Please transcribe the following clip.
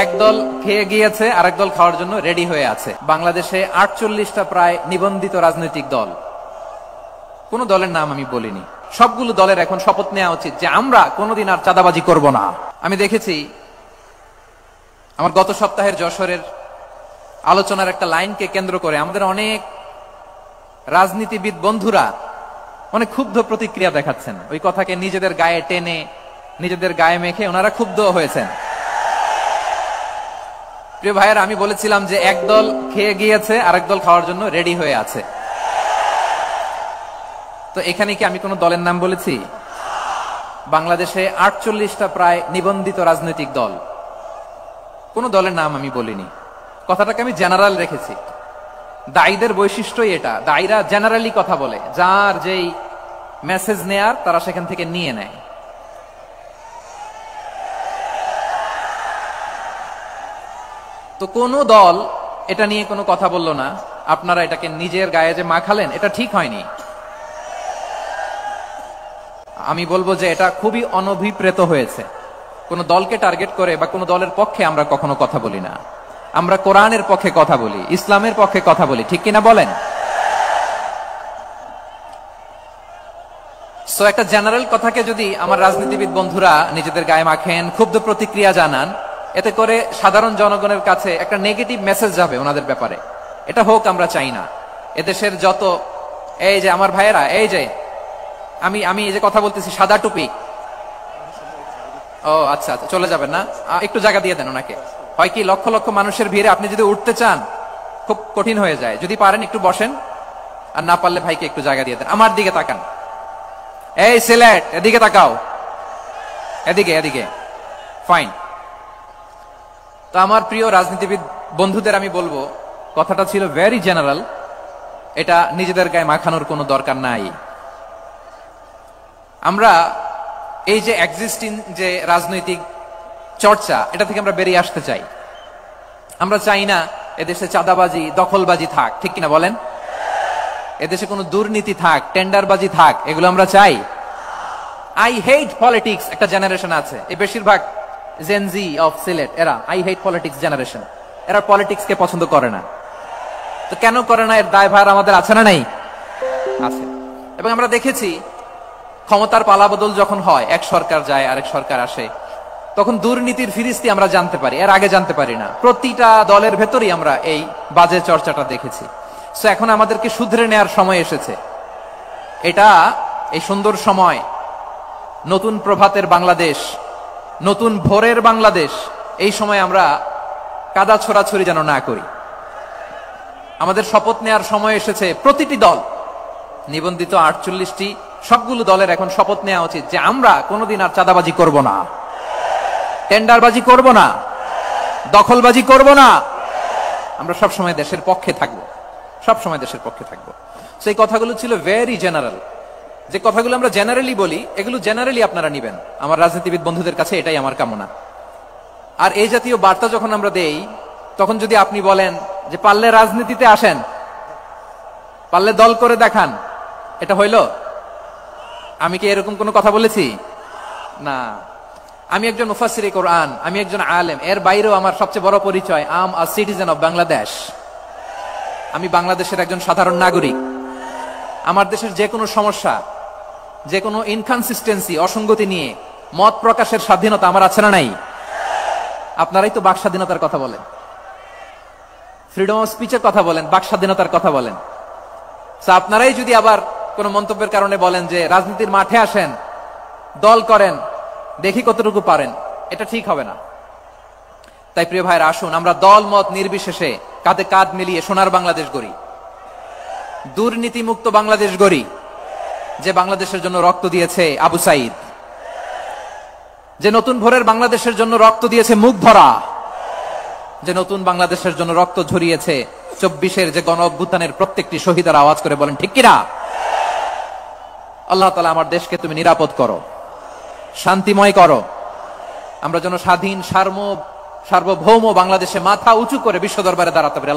একদল খেয়ে গিয়েছে, আরেক দল খাওয়ার জন্য রেডি হয়ে আছে। বাংলাদেশে 48টা প্রায় নিবন্ধিত রাজনৈতিক দল, কোন দলের নাম আমি বলিনি। সবগুলো দলের এখন শপথ নেওয়া উচিত যে আমরা কোনোদিন আর চাঁদাবাজি করব না। আমি দেখেছি আমার গত সপ্তাহের যশোরের আলোচনার একটা লাইনকে কেন্দ্র করে আমাদের অনেক রাজনীতিবিদ বন্ধুরা অনেক ক্ষুব্ধ প্রতিক্রিয়া দেখাচ্ছেন। ওই কথাকে নিজেদের গায়ে টেনে, নিজেদের গায়ে মেখে ওনারা ক্ষুব্ধ হয়েছেন। প্রিয় ভাইয়েরা, আমি বলেছিলাম যে একদল খেয়ে গিয়েছে, আরেক দল খাওয়ার জন্য রেডি হয়ে আছে। তো এখানে কি আমি কোন দলের নাম বলেছি? বাংলাদেশে 48টা প্রায় নিবন্ধিত রাজনৈতিক দল, কোন দলের নাম আমি বলিনি। কথাটাকে আমি জেনারেল রেখেছি। দায়ীদের বৈশিষ্ট্যই এটা, দায়ীরা জেনারেলি কথা বলে, যার যেই মেসেজ নেয়ার তারা সেখান থেকে নিয়ে নেয়। তো কোন দল এটা নিয়ে কোনো কথা বলল না। আপনারা এটাকে নিজের গায়ে যে মাখালেন, এটা ঠিক হয়নি। আমি বলবো যে এটা খুবই অনভিপ্রেত হয়েছে। কোন দলকে টার্গেট করে বা কোন দলের পক্ষে আমরা কখনো কথা বলি না। আমরা কোরআনের পক্ষে কথা বলি, ইসলামের পক্ষে কথা বলি, ঠিক কিনা বলেন? সো একটা জেনারেল কথাকে যদি আমার রাজনীতিবিদ বন্ধুরা নিজেদের গায়ে মাখেন, ক্ষুব্ধ প্রতিক্রিয়া জানান, এতে করে সাধারণ জনগণের কাছে একটা নেগেটিভ মেসেজ যাবে ওনাদের ব্যাপারে। এটা হোক আমরা চাই না। এদেশের যত এই যে আমার ভাইয়েরা, এই যে আমি এই যে কথা বলতেছি, সাদা টুপি, ও আচ্ছা আচ্ছা, চলে যাবেন না? একটু জায়গা দিয়ে দেন ওনাকে। হয় কি, লক্ষ লক্ষ মানুষের ভিড়ে আপনি যদি উঠতে চান খুব কঠিন হয়ে যায়। যদি পারেন একটু বসেন, আর না পারলে ভাইকে একটু জায়গা দিয়ে দেন। আমার দিকে তাকান, এই সিলেট, এদিকে তাকাও, এদিকে এদিকে, ফাইন। তো আমার প্রিয় রাজনীতিবিদ বন্ধুদের আমি বলবো, কথাটা ছিল ভেরি জেনারেল, এটা নিজেদের গায়ে মাখানোর কোনো দরকার নাই। আমরা এই যে এক্সিস্টিং যে রাজনৈতিক চর্চা, এটা থেকে আমরা বেরিয়ে আসতে চাই। আমরা চাই না এদেশে চাঁদাবাজি, দখলবাজি থাক, ঠিক কিনা বলেন? এদেশে কোনো দুর্নীতি থাক, টেন্ডারবাজি থাক, এগুলো আমরা চাই। আই হেট পলিটিক্স একটা জেনারেশন আছে, এই বেশিরভাগ জেনজি অফ সিলেট, এরা আই হেট পলিটিক্স জেনারেশন। এরা পলিটিক্স কে পছন্দ করে না। তো কেন করে না, এর দায়ভার আমাদের আছে না নাই? আছে। এবং আমরা দেখেছি ক্ষমতার পালাবদল যখন হয়, এক সরকার যায় আরেক সরকার আসে, তখন দুর্নীতির ফিরিস্তি আমরা জানতে পারি, এর আগে জানতে পারি না। প্রতিটা দলের ভেতরেই আমরা এই বাজে চর্চাটা দেখেছি। সো এখন আমাদেরকে শুধরে নেয়ার সময় এসেছে। এটা এই সুন্দর সময়, নতুন প্রভাতের বাংলাদেশ, নতুন ভোরের বাংলাদেশ, এই সময় আমরা কাদা ছোড়াছড়ি যেন না করি। আমাদের শপথ নেয়ার সময় এসেছে। প্রতিটি দল, নিবন্ধিত 48টি, সবগুলো দলের এখন শপথ নেওয়া উচিত যে আমরা কোনোদিন আর চাঁদাবাজি করব না, টেন্ডারবাজি করব না, দখলবাজি করব না। আমরা সবসময় দেশের পক্ষে থাকব, সবসময় দেশের পক্ষে থাকব। সেই কথাগুলো ছিল ভেরি জেনারেল। যে কথাগুলো আমরা জেনারেলি বলি, এগুলো জেনারেলি আপনারা নিবেন। আমার রাজনীতিবিদ বন্ধুদের কাছে এটাই আমার কামনা। আর এই জাতীয় বার্তা যখন আমরা দেই, তখন যদি আপনি বলেন যে পারলে রাজনীতিতে আসেন, পারলে দল করে দেখান, এটা হইল? আমি কি এরকম কোনো কথা বলেছি? না। আমি একজন মুফাসসিরে কোরআন, আমি একজন আলেম। এর বাইরেও আমার সবচেয়ে বড় পরিচয়, I am a citizen of Bangladesh. আমি বাংলাদেশের একজন সাধারণ নাগরিক। আমার দেশের যে কোনো সমস্যা, যে কোনো ইনকনসিস্টেন্সি, অসঙ্গতি নিয়ে মত প্রকাশের স্বাধীনতা আমার আছে না নাই? আপনারাই তো বাক স্বাধীনতার কথা বলেন, ফ্রিডম অফ স্পিচের কথা বলেন, বাক স্বাধীনতার কথা বলেন। আপনারাই যদি আবার কোন মন্তব্যের কারণে বলেন যে রাজনীতির মাঠে আসেন, দল করেন, দেখি কতটুকু পারেন, এটা ঠিক হবে না। তাই প্রিয় ভাইরা, আসুন আমরা দল মত নির্বিশেষে কাঁধে কাঁধ মিলিয়ে সোনার বাংলাদেশ গড়ি, দুর্নীতি মুক্ত বাংলাদেশ গড়ি। যে বাংলাদেশের জন্য রক্ত দিয়েছে আবু সাইদ, যে নতুন ভোরের বাংলাদেশের জন্য রক্ত দিয়েছে মুখ ভরা, যে নতুন বাংলাদেশের জন্য রক্ত ঝরিয়েছে 24-এর যে গণ অভ্যুত্থানের প্রত্যেকটি শহীদের, আওয়াজ করে বলেন ঠিক কিনা? আল্লাহ তাআলা আমার দেশকে তুমি নিরাপদ করো, শান্তিময় করো। আমরা যেন স্বাধীন, সার্বভৌম বাংলাদেশে মাথা উঁচু করে বিশ্ব দরবারে দাঁড়াতে পারি।